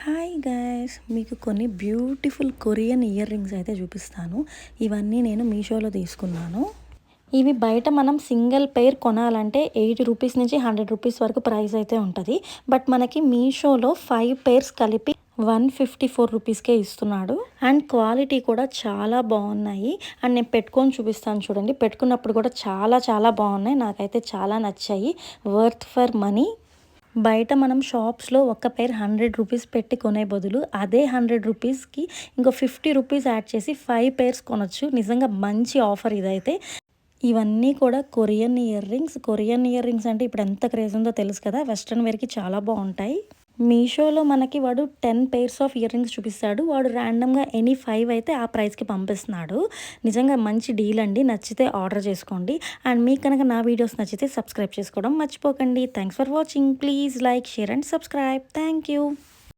Hi guys, మీకు కొన్ని beautiful Korean ear rings అయితే చూపిస్తాను. ఇవన్నీ నేను మీషోలో తీసుకున్నాను. ఇవి బయట మనం సింగిల్ పెయిర్ కొనాలంటే 80 రూపీస్ నుంచి 100 రూపీస్ వరకు ప్రైస్ అయితే ఉంటుంది. బట్ మనకి మీషోలో 5 పెయిర్స్ కలిపి 154 రూపీస్కే ఇస్తున్నాడు. అండ్ క్వాలిటీ కూడా చాలా బాగున్నాయి. అండ్ నేను పెట్టుకొని చూపిస్తాను చూడండి. పెట్టుకున్నప్పుడు కూడా చాలా చాలా బాగున్నాయి. నాకైతే చాలా నచ్చాయి. Worth for money. బయట మనం షాప్స్లో ఒక పెయిర్ 100 రూపీస్ పెట్టి కొనే బదులు అదే 100 రూపీస్కి ఇంకో 50 రూపీస్ యాడ్ చేసి 5 పెయిర్స్ కొనొచ్చు. నిజంగా మంచి ఆఫర్ ఇదైతే. ఇవన్నీ కూడా కొరియన్ ఇయర్ రింగ్స్ అంటే ఇప్పుడు ఎంత క్రేజ్ ఉందో తెలుసు కదా. వెస్ట్రన్ వేర్కి చాలా బాగుంటాయి. మీషోలో మనకి వాడు 10 పెయిర్స్ ఆఫ్ ఇయర్ రింగ్స్ చూపిస్తాడు. వాడు ర్యాండమ్గా ఎనీ 5 అయితే ఆ ప్రైస్కి పంపిస్తున్నాడు. నిజంగా మంచి డీల్ అండి. నచ్చితే ఆర్డర్ చేసుకోండి. అండ్ మీకు కనుక నా వీడియోస్ నచ్చితే సబ్స్క్రైబ్ చేసుకోవడం మర్చిపోకండి. Thanks for watching. Please like, share and subscribe. Thank you.